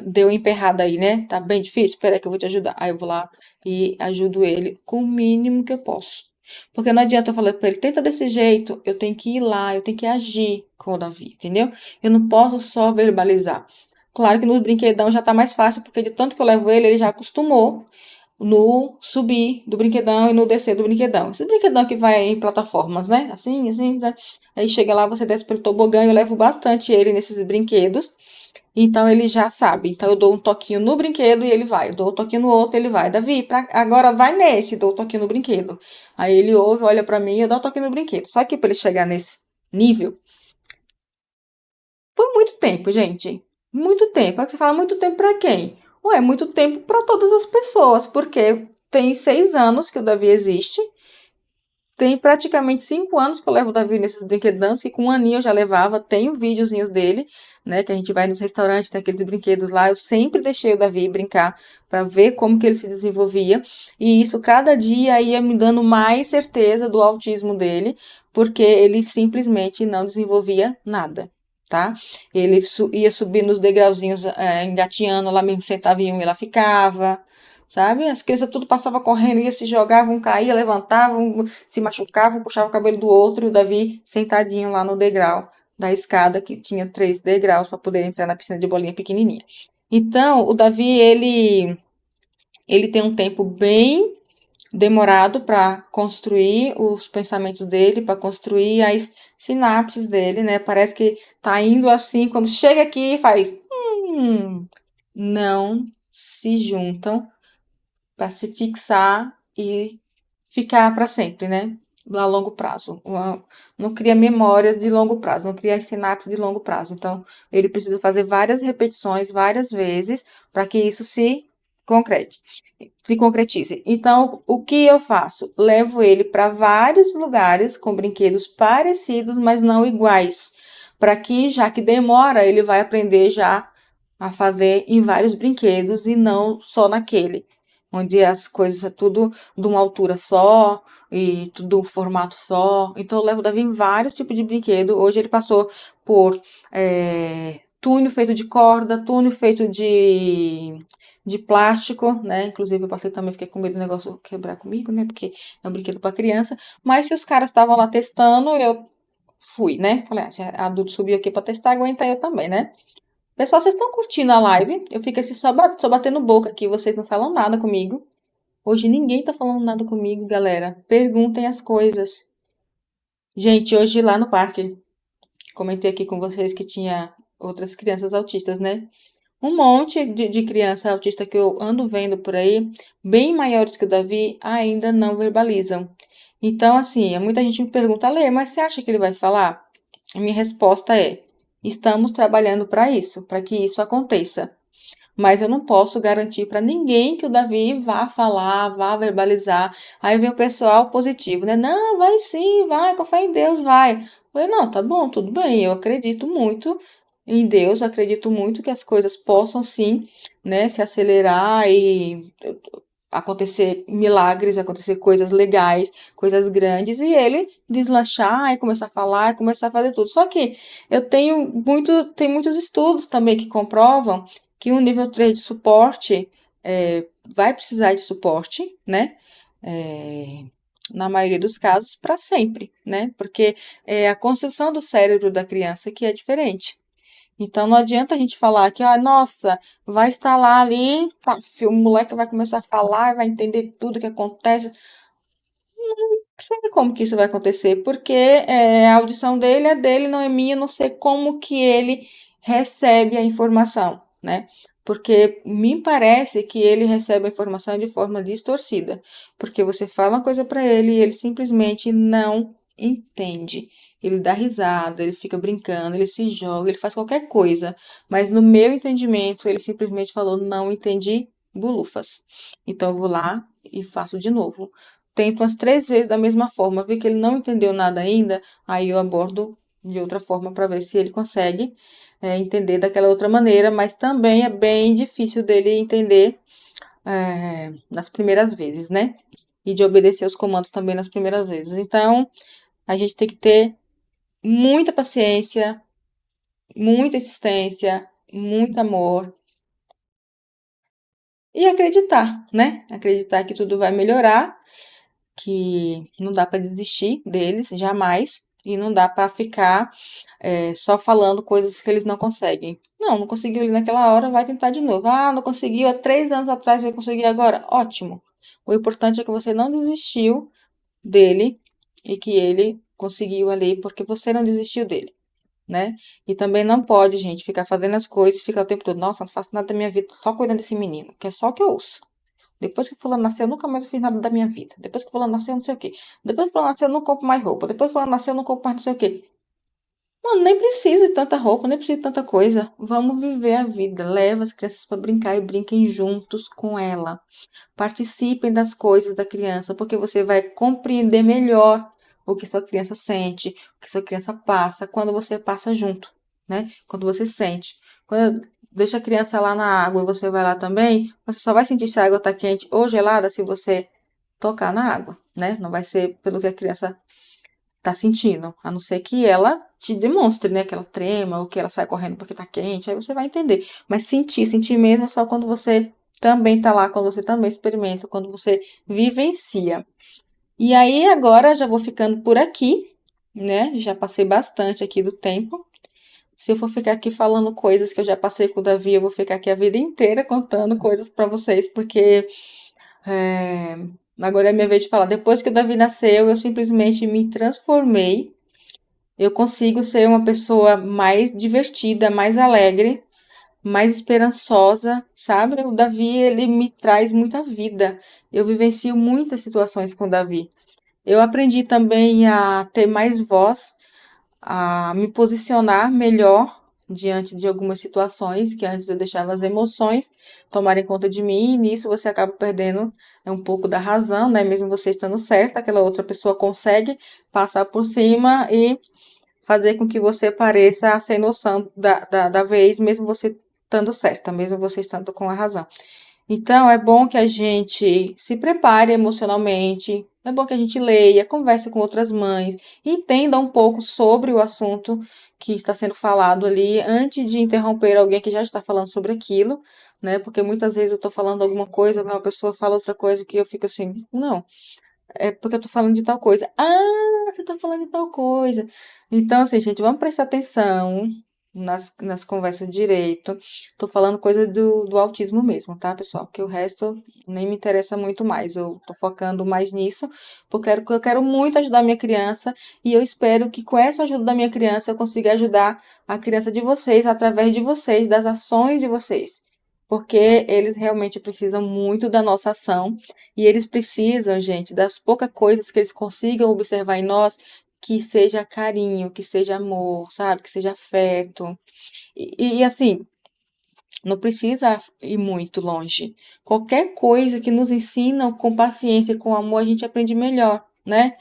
Deu emperrada aí, né? Tá bem difícil? Espera aí que eu vou te ajudar. Aí eu vou lá e ajudo ele com o mínimo que eu posso. Porque não adianta eu falar pra ele, tenta desse jeito, eu tenho que ir lá, eu tenho que agir com o Davi, entendeu? Eu não posso só verbalizar. Claro que no brinquedão já tá mais fácil, porque de tanto que eu levo ele, ele já acostumou no subir do brinquedão e no descer do brinquedão. Esse brinquedão que vai em plataformas, né? Assim, assim, né? Aí chega lá, você desce pelo tobogã, eu levo bastante ele nesses brinquedos. Então ele já sabe. Então eu dou um toquinho no brinquedo e ele vai. Eu dou um toquinho no outro, ele vai. Davi, agora vai nesse, dou um toquinho no brinquedo. Aí ele ouve, olha pra mim e eu dou um toquinho no brinquedo. Só que pra ele chegar nesse nível, foi muito tempo, gente. Muito tempo. Aí você fala muito tempo pra quem? Ué, muito tempo pra todas as pessoas, porque tem 6 anos que o Davi existe Tem praticamente 5 anos que eu levo o Davi nesses brinquedão, que com um aninho eu já levava, tenho videozinhos dele, né, que a gente vai nos restaurantes, tem aqueles brinquedos lá, eu sempre deixei o Davi brincar para ver como que ele se desenvolvia, e isso cada dia ia me dando mais certeza do autismo dele, porque ele simplesmente não desenvolvia nada. Tá? Ele ia subir nos degrauzinhos, engatinhando, lá mesmo sentava em um e lá ficava, sabe? As crianças tudo passava correndo, ia se jogavam, caía, levantavam, se machucavam, puxava o cabelo do outro, e o Davi sentadinho lá no degrau da escada, que tinha 3 degraus para poder entrar na piscina de bolinha pequenininha. Então, o Davi, ele tem um tempo bem demorado para construir os pensamentos dele, para construir as sinapses dele, né? Parece que tá indo assim, quando chega aqui faz, não se juntam para se fixar e ficar para sempre, né? A longo prazo. Não cria memórias de longo prazo, não cria as sinapses de longo prazo. Então, ele precisa fazer várias repetições, várias vezes, para que isso concrete, se concretize. Então, o que eu faço? Levo ele para vários lugares com brinquedos parecidos, mas não iguais. Para que, já que demora, ele vai aprender já a fazer em vários brinquedos e não só naquele onde as coisas é tudo de uma altura só e tudo um formato só. Então eu levo o Davi em vários tipos de brinquedo. Hoje ele passou por túnel feito de corda, túnel feito de plástico, né? Inclusive eu passei também, fiquei com medo do negócio quebrar comigo, né? Porque é um brinquedo para criança. Mas se os caras estavam lá testando, eu fui, né? Falei, se adulto subiu aqui para testar, aguenta eu também, né? Pessoal, vocês estão curtindo a live? Eu fico assim só batendo boca aqui, vocês não falam nada comigo. Hoje ninguém tá falando nada comigo, galera. Perguntem as coisas. Gente, hoje lá no parque, comentei aqui com vocês que tinha outras crianças autistas, né? Um monte de criança autista que eu ando vendo por aí, bem maiores que o Davi, ainda não verbalizam. Então, assim, muita gente me pergunta, Lê, mas você acha que ele vai falar? A minha resposta é: estamos trabalhando para isso, para que isso aconteça. Mas eu não posso garantir para ninguém que o Davi vá falar, vá verbalizar. Aí vem o pessoal positivo, né? Não, vai sim, vai, com fé em Deus, vai. Eu falei, não, tá bom, tudo bem, eu acredito muito em Deus, acredito muito que as coisas possam sim, né, se acelerar e acontecer milagres, acontecer coisas legais, coisas grandes, e ele deslanchar e começar a falar e começar a fazer tudo. Só que tem muitos estudos também que comprovam que um nível 3 de suporte vai precisar de suporte, né? É, na maioria dos casos, para sempre, né? Porque é a construção do cérebro da criança que é diferente. Então não adianta a gente falar que, nossa, vai instalar ali, tá, o moleque vai começar a falar, vai entender tudo que acontece. Não sei como que isso vai acontecer, porque a audição dele é dele, não é minha, não sei como que ele recebe a informação, né? Porque me parece que ele recebe a informação de forma distorcida, porque você fala uma coisa para ele e ele simplesmente não entende. Ele dá risada, ele fica brincando, ele se joga, ele faz qualquer coisa, mas no meu entendimento ele simplesmente falou não entendi bulufas. Então eu vou lá e faço de novo. Tento umas 3 vezes da mesma forma, vi que ele não entendeu nada ainda, aí eu abordo de outra forma para ver se ele consegue entender daquela outra maneira, mas também é bem difícil dele entender nas primeiras vezes, né? E de obedecer os comandos também nas primeiras vezes. Então, a gente tem que ter muita paciência, muita insistência, muito amor e acreditar, né? Acreditar que tudo vai melhorar, que não dá para desistir deles, jamais, e não dá para ficar só falando coisas que eles não conseguem. Não, não conseguiu ali naquela hora, vai tentar de novo. Ah, não conseguiu há 3 anos atrás, vai conseguir agora? Ótimo. O importante é que você não desistiu dele e que ele conseguiu ali porque você não desistiu dele, né? E também não pode, gente, ficar fazendo as coisas e ficar o tempo todo, nossa, não faço nada da minha vida, só cuidando desse menino, que é só o que eu ouço. Depois que fulano nasceu, eu nunca mais fiz nada da minha vida. Depois que fulano nasceu, não sei o quê. Depois que fulano nasceu, eu não compro mais roupa. Depois que fulano nasceu, eu não compro mais não sei o quê. Mano, nem precisa de tanta roupa, nem precisa de tanta coisa. Vamos viver a vida. Leva as crianças para brincar e brinquem juntos com ela. Participem das coisas da criança, porque você vai compreender melhor o que sua criança sente, o que sua criança passa, quando você passa junto, né? Quando você sente. Quando deixa a criança lá na água e você vai lá também, você só vai sentir se a água está quente ou gelada se você tocar na água, né? Não vai ser pelo que a criança tá sentindo, a não ser que ela te demonstre, né, que ela trema ou que ela sai correndo porque tá quente, aí você vai entender. Mas sentir mesmo é só quando você também tá lá, quando você também experimenta, quando você vivencia. E aí agora já vou ficando por aqui, né? Já passei bastante aqui do tempo. Se eu for ficar aqui falando coisas que eu já passei com o Davi, eu vou ficar aqui a vida inteira contando coisas pra vocês, porque é, agora é minha vez de falar. Depois que o Davi nasceu, eu simplesmente me transformei. Eu consigo ser uma pessoa mais divertida, mais alegre, mais esperançosa, sabe? O Davi, ele me traz muita vida. Eu vivencio muitas situações com o Davi. Eu aprendi também a ter mais voz, a me posicionar melhor diante de algumas situações que antes eu deixava as emoções tomarem conta de mim, e nisso você acaba perdendo um pouco da razão, né? Mesmo você estando certa, aquela outra pessoa consegue passar por cima e fazer com que você pareça sem noção da vez, mesmo você estando certa, mesmo você estando com a razão. Então, é bom que a gente se prepare emocionalmente, é bom que a gente leia, converse com outras mães, entenda um pouco sobre o assunto que está sendo falado ali, antes de interromper alguém que já está falando sobre aquilo, né? Porque muitas vezes eu estou falando alguma coisa, uma pessoa fala outra coisa que eu fico assim, não, é porque eu tô falando de tal coisa. Ah, você tá falando de tal coisa. Então, assim, gente, vamos prestar atenção nas conversas direito. Tô falando coisa do autismo mesmo, tá, pessoal? Porque o resto nem me interessa muito mais. Eu tô focando mais nisso, porque eu quero muito ajudar minha criança e eu espero que com essa ajuda da minha criança eu consiga ajudar a criança de vocês através de vocês, das ações de vocês. Porque eles realmente precisam muito da nossa ação e eles precisam, gente, das poucas coisas que eles consigam observar em nós, que seja carinho, que seja amor, sabe? Que seja afeto. Assim, não precisa ir muito longe. Qualquer coisa que nos ensina com paciência e com amor, a gente aprende melhor, né?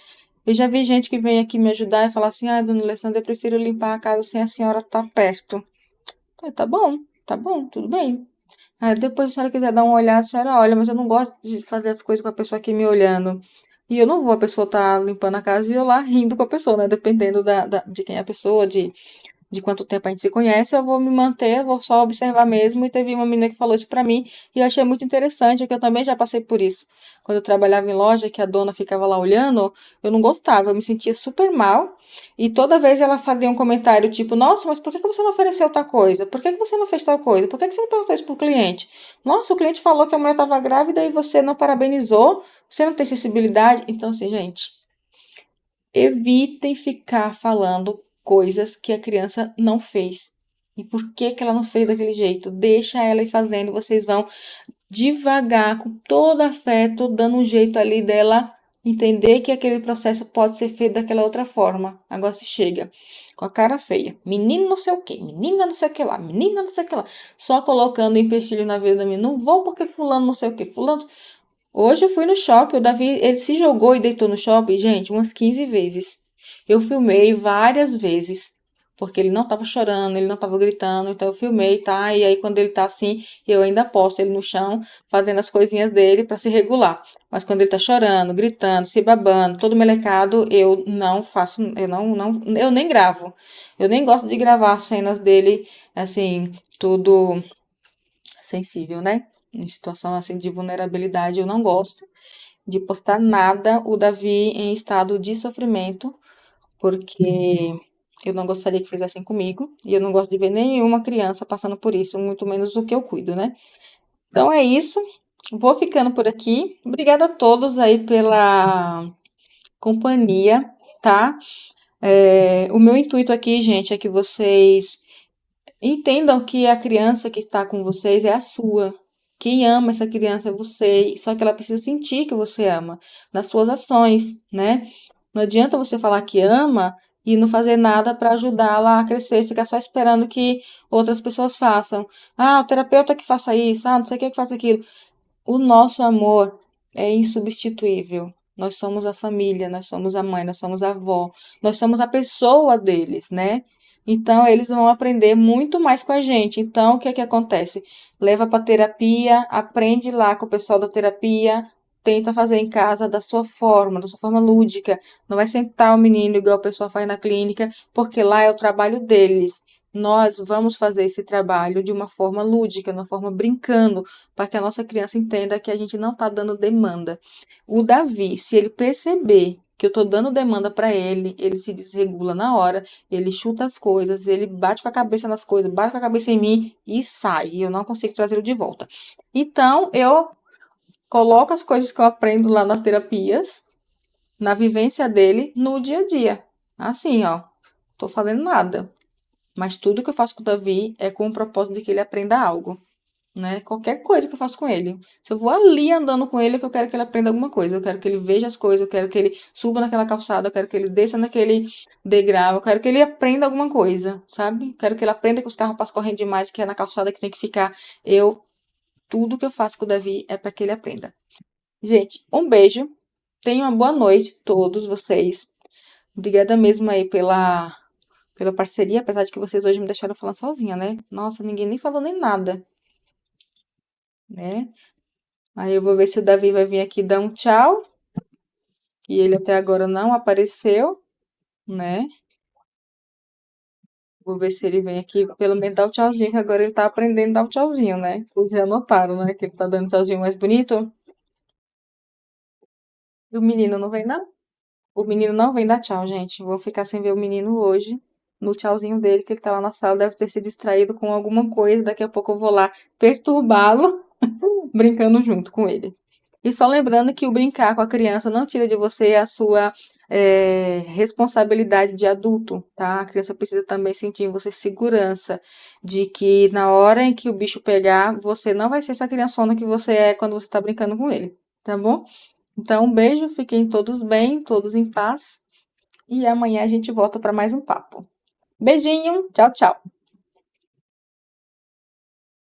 Eu já vi gente que vem aqui me ajudar e falar assim: ah, dona Alessandra, eu prefiro limpar a casa sem a senhora estar perto. Tá bom, tudo bem. Aí depois, se a senhora quiser dar uma olhada, a senhora olha, mas eu não gosto de fazer as coisas com a pessoa aqui me olhando. E eu não vou, a pessoa tá limpando a casa e eu lá rindo com a pessoa, né? Dependendo de quem é a pessoa, de quanto tempo a gente se conhece, eu vou me manter, eu vou só observar mesmo. E teve uma menina que falou isso pra mim e eu achei muito interessante, porque eu também já passei por isso. Quando eu trabalhava em loja, que a dona ficava lá olhando, eu não gostava, eu me sentia super mal. E toda vez ela fazia um comentário tipo: nossa, mas por que que você não ofereceu tal coisa? Por que que você não fez tal coisa? Por que que você não perguntou isso pro cliente? Nossa, o cliente falou que a mulher estava grávida e você não parabenizou, você não tem sensibilidade. Então, assim, gente, evitem ficar falando coisas que a criança não fez. E por que que ela não fez daquele jeito? Deixa ela ir fazendo, vocês vão devagar, com todo afeto, dando um jeito ali dela entender que aquele processo pode ser feito daquela outra forma. Agora se chega com a cara feia. Menino não sei o que, menina não sei o que lá, menina não sei o que lá. Só colocando empecilho na vida da menina. Não vou porque fulano não sei o que, fulano. Hoje eu fui no shopping, o Davi, ele se jogou e deitou no shopping, gente, umas 15 vezes. Eu filmei várias vezes, porque ele não tava chorando, ele não tava gritando, então eu filmei, tá? E aí quando ele tá assim, eu ainda posto ele no chão, fazendo as coisinhas dele pra se regular. Mas quando ele tá chorando, gritando, se babando, todo melecado, eu não faço, eu nem gravo. Eu nem gosto de gravar as cenas dele, assim, tudo sensível, né? Em situação assim de vulnerabilidade, eu não gosto de postar nada o Davi em estado de sofrimento, porque eu não gostaria que fizessem comigo e eu não gosto de ver nenhuma criança passando por isso, muito menos o que eu cuido, né? Então é isso. Vou ficando por aqui. Obrigada a todos aí pela companhia, tá? O meu intuito aqui, gente, é que vocês entendam que a criança que está com vocês é a sua. Quem ama essa criança é você, só que ela precisa sentir que você ama nas suas ações, né? Não adianta você falar que ama e não fazer nada para ajudá-la a crescer, ficar só esperando que outras pessoas façam. Ah, o terapeuta que faça isso, ah, não sei o que faça aquilo. O nosso amor é insubstituível. Nós somos a família, nós somos a mãe, nós somos a avó, nós somos a pessoa deles, né? Então, eles vão aprender muito mais com a gente. Então, o que é que acontece? Leva para terapia, aprende lá com o pessoal da terapia, tenta fazer em casa da sua forma lúdica. Não vai sentar o menino igual a pessoa faz na clínica, porque lá é o trabalho deles. Nós vamos fazer esse trabalho de uma forma lúdica, de uma forma brincando, para que a nossa criança entenda que a gente não está dando demanda. O Davi, se ele perceber que eu estou dando demanda para ele, ele se desregula na hora, ele chuta as coisas, ele bate com a cabeça nas coisas, bate com a cabeça em mim e sai. E eu não consigo trazê-lo de volta. Então, eu coloco as coisas que eu aprendo lá nas terapias, na vivência dele, no dia a dia. Assim, ó, tô falando nada. Mas tudo que eu faço com o Davi é com o propósito de que ele aprenda algo, né? Qualquer coisa que eu faço com ele. Se eu vou ali andando com ele, é que eu quero que ele aprenda alguma coisa. Eu quero que ele veja as coisas, eu quero que ele suba naquela calçada, eu quero que ele desça naquele degrau, eu quero que ele aprenda alguma coisa, sabe? Eu quero que ele aprenda que os carros passam correndo demais, que é na calçada que tem que ficar. Tudo que eu faço com o Davi é para que ele aprenda. Gente, um beijo. Tenham uma boa noite, todos vocês. Obrigada mesmo aí pela parceria, apesar de que vocês hoje me deixaram falar sozinha, né? Nossa, ninguém nem falou nem nada, né? Aí eu vou ver se o Davi vai vir aqui dar um tchau, e ele até agora não apareceu, né? Vou ver se ele vem aqui, pelo menos dar o tchauzinho, que agora ele tá aprendendo a dar o tchauzinho, né? Vocês já notaram, né? Que ele tá dando tchauzinho mais bonito. E o menino não vem, não? O menino não vem dar tchau, gente. Vou ficar sem ver o menino hoje. No tchauzinho dele, que ele tá lá na sala, deve ter se distraído com alguma coisa. Daqui a pouco eu vou lá perturbá-lo, brincando junto com ele. E só lembrando que o brincar com a criança não tira de você a sua responsabilidade de adulto, tá? A criança precisa também sentir em você segurança de que na hora em que o bicho pegar, você não vai ser essa criançona que você é quando você tá brincando com ele, tá bom? Então, um beijo, fiquem todos bem, todos em paz, e amanhã a gente volta para mais um papo. Beijinho, tchau, tchau.